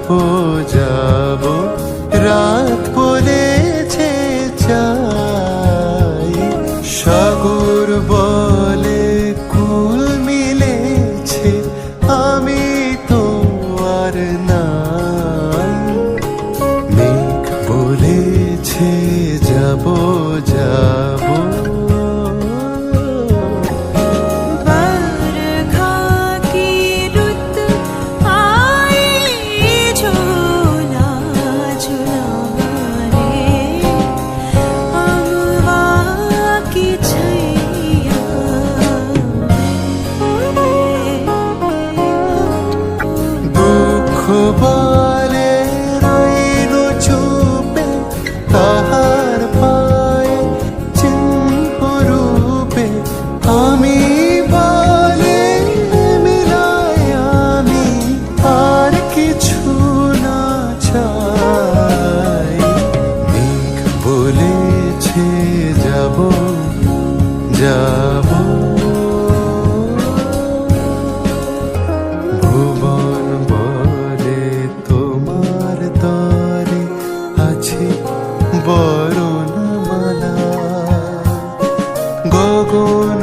যাব রাত বলেছে চাই, সাগর বলে কুল মিলেছে, আমি তো আর নাই। মেঘ বলেছে যাব যাব, বলে রইল চুপে তাহার পায়ে চিহ্ন রূপে, আমি বলে মিলাই আমি আর কিছু না চাই। মেঘ বলেছে যাব যাব, ভুবন বলে তোমার তরে আছে বরণমালা, গগন